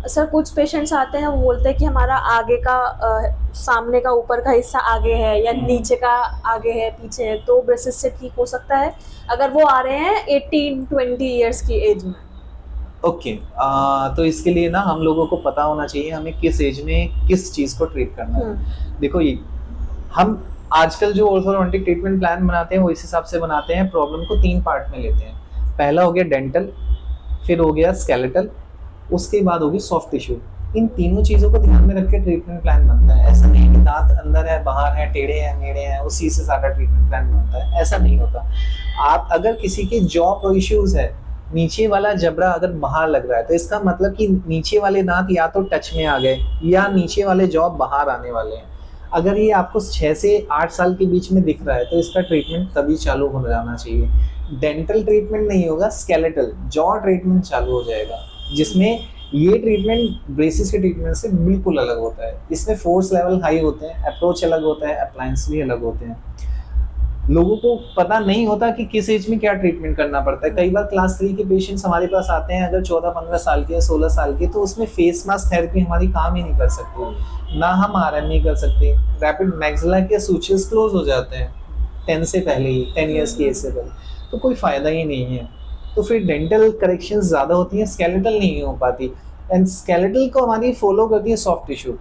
Sir कुछ patients आते हैं, वो बोलते हैं कि हमारा आगे का सामने का ऊपर का हिस्सा आगे है या नीचे का आगे है, पीछे है, तो ब्रेसिस से ठीक हो सकता है अगर वो आ रहे हैं 18-20 ईयर्स की एज में? ओके। तो इसके लिए ना हम लोगों को पता होना चाहिए हमें किस एज में किस चीज़ को ट्रीट करना है। देखो ये हम आजकल जो ऑर्थोडोंटिक ट्रीटमेंट प्लान बनाते हैं वो इस हिसाब से बनाते हैं, प्रॉब्लम को 3 पार्ट में लेते हैं। पहला हो गया डेंटल, फिर हो गया स्केलेटल, उसके बाद होगी सॉफ्ट टिश्यू। इन तीनों चीज़ों को ध्यान में रख के ट्रीटमेंट प्लान बनता है। ऐसा नहीं कि दांत अंदर है, बाहर है, टेढ़े हैं, मेढ़े हैं, उसी से सारा ट्रीटमेंट प्लान बनता है, ऐसा नहीं होता। आप अगर किसी के जॉ को इश्यूज है, नीचे वाला जबड़ा अगर बाहर लग रहा है, तो इसका मतलब कि नीचे वाले दांत या तो टच में आ गए या नीचे वाले जॉ बाहर आने वाले हैं। अगर ये आपको 6 से 8 साल के बीच में दिख रहा है तो इसका ट्रीटमेंट तभी चालू हो जाना चाहिए। डेंटल ट्रीटमेंट नहीं होगा, स्केलेटल जॉ ट्रीटमेंट चालू हो जाएगा, जिसमें ये ट्रीटमेंट ब्रेसिस के ट्रीटमेंट से बिल्कुल अलग होता है। इसमें फोर्स लेवल हाई होते हैं, अप्रोच अलग होता है, अप्लायंस भी अलग होते हैं। लोगों को पता नहीं होता कि किस एज में क्या ट्रीटमेंट करना पड़ता है। कई बार क्लास 3 के पेशेंट्स हमारे पास आते हैं अगर 14-15 साल के या 16 साल के, तो उसमें फेस मास्क थेरेपी हमारी काम ही नहीं कर सकती, ना हम आरएमए कर सकते। रैपिड मैक्सिला के सूचर्स क्लोज हो जाते हैं 10 से पहले ही, 10 ईयर्स की एज से पहले, तो कोई फायदा ही नहीं है। तो फिर डेंटल करेक्शन ज़्यादा होती है, स्केलेटल नहीं हो पाती। एंड स्केलेटल को हमारी फॉलो करती है सॉफ्ट टिश्यू।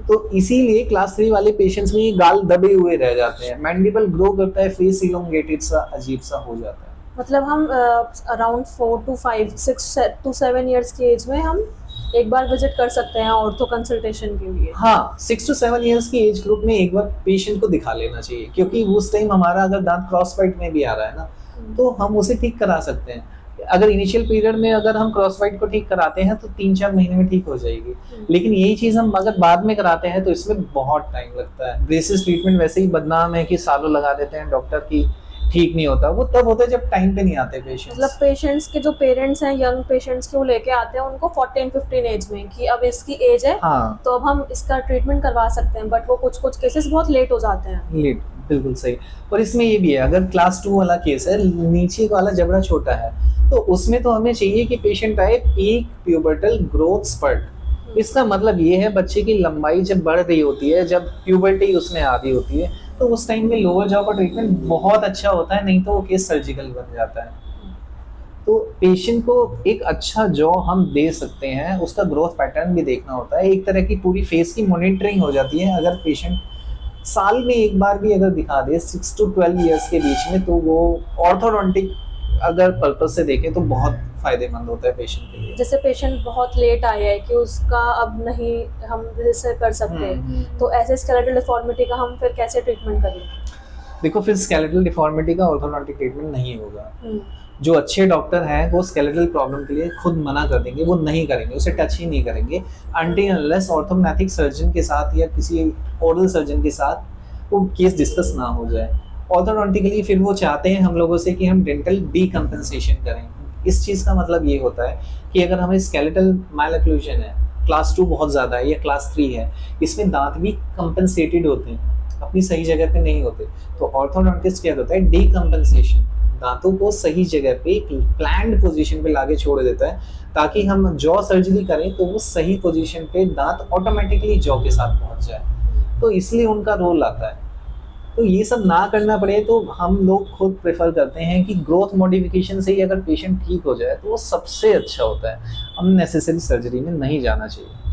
तो इसीलिए क्लास 3 वाले पेशेंट्स में ये गाल दबे हुए रह जाते हैं, मैंडिबल ग्रो करता है, फेस इलोंगेटेड सा अजीब सा हो जाता है। मतलब हम अराउंड 4 to 5, 6 to 7 ईयर्स की एज में हम एक बार विजिट कर सकते हैं ऑर्थो कंसल्टेशन के लिए? हाँ, 6 to 7 ईयर्स की एज ग्रुप में एक बार पेशेंट को दिखा लेना चाहिए, क्योंकि उस टाइम हमारा अगर दांत क्रॉस वाइट में भी आ रहा है ना, तो हम उसे ठीक करा सकते हैं। अगर इनिशियल पीरियड में अगर हम क्रॉस वाइट को ठीक कराते हैं तो 3-4 महीने में ठीक हो जाएगी। लेकिन यही चीज हम अगर बाद में कराते हैं तो इसमें बहुत टाइम लगता है। ब्रेसिस ट्रीटमेंट वैसे ही बदनाम है कि सालों लगा देते हैं डॉक्टर की, ठीक नहीं होता। वो तब होता है जब टाइम पे नहीं आते पेशेंट्स। मतलब पेशेंट्स के जो पेरेंट्स हैं, यंग पेशेंट्स के, वो लेके आते हैं उनको 14-15 एज में कि अब इसकी एज है, हाँ, तो अब हम इसका ट्रीटमेंट करवा सकते हैं, बट वो कुछ कुछ केसेस बहुत लेट हो जाते हैं। लेट, बिल्कुल सही। और इसमें ये भी है, अगर क्लास 2 वाला केस है, नीचे वाला जबड़ा छोटा है, तो उसमें तो हमें चाहिए कि पेशेंट आए पीक प्यूबर्टल ग्रोथ स्पर्ट। इसका मतलब ये है बच्चे की लंबाई जब बढ़ रही होती है, जब प्यूबर्टी उसमें आ रही होती है, तो उस टाइम में लोअर जॉ का ट्रीटमेंट बहुत अच्छा होता है, नहीं तो वो केस सर्जिकल बन जाता है। तो पेशेंट को एक अच्छा जॉ हम दे सकते हैं, उसका ग्रोथ पैटर्न भी देखना होता है, एक तरह की पूरी फेस की मॉनिटरिंग हो जाती है। अगर पेशेंट साल में एक बार भी अगर दिखा दे 6 to 12 ईयर्स के बीच में, तो वो ऑर्थोडोंटिक अगर पर्पस से देखें तो बहुत फायदेमंद होता है पेशेंट के लिए। जैसे पेशेंट बहुत लेट आया है कि उसका अब नहीं हम जैसे कर सकते, तो ऐसे स्केलेटल डिफॉर्मिटी का हम फिर कैसे ट्रीटमेंट करें? देखो, फिर स्केलेटल डिफॉर्मिटी का ऑर्थोडोंटिक ट्रीटमेंट नहीं होगा। जो अच्छे डॉक्टर हैं वो स्केलेटल प्रॉब्लम के लिए खुद मना कर देंगे, वो नहीं करेंगे, उसे टच ही नहीं करेंगे अनटिल अनलेस ऑर्थोग्नैथिक सर्जन के साथ या किसी ओरल सर्जन के साथ वो केस डिस्कस ना हो जाए। ऑर्थोडोंटिकली फिर वो चाहते हैं हम लोगों से कि हम डेंटल डीकम्पेंसेशन करें। इस चीज़ का मतलब ये होता है कि अगर हमें स्केलेटल मालअक्लूजन है, क्लास 2 बहुत ज़्यादा है या क्लास 3 है, इसमें दांत भी कंपेंसेटेड होते हैं, अपनी सही जगह पे नहीं होते, तो ऑर्थोडोंटिस्ट क्या होता है, डीकम्पेंसेशन, दांतों को सही जगह पे एक प्लान्ड पोजीशन पे लाके छोड़ देता है, ताकि हम जॉ सर्जरी करें तो वो सही पोजीशन पे दांत ऑटोमेटिकली जॉ के साथ पहुंच जाए। तो इसलिए उनका रोल आता है। तो ये सब ना करना पड़े तो हम लोग खुद प्रेफर करते हैं कि ग्रोथ मॉडिफिकेशन से ही अगर पेशेंट ठीक हो जाए तो वो सबसे अच्छा होता है, अननेसेसरी सर्जरी में नहीं जाना चाहिए।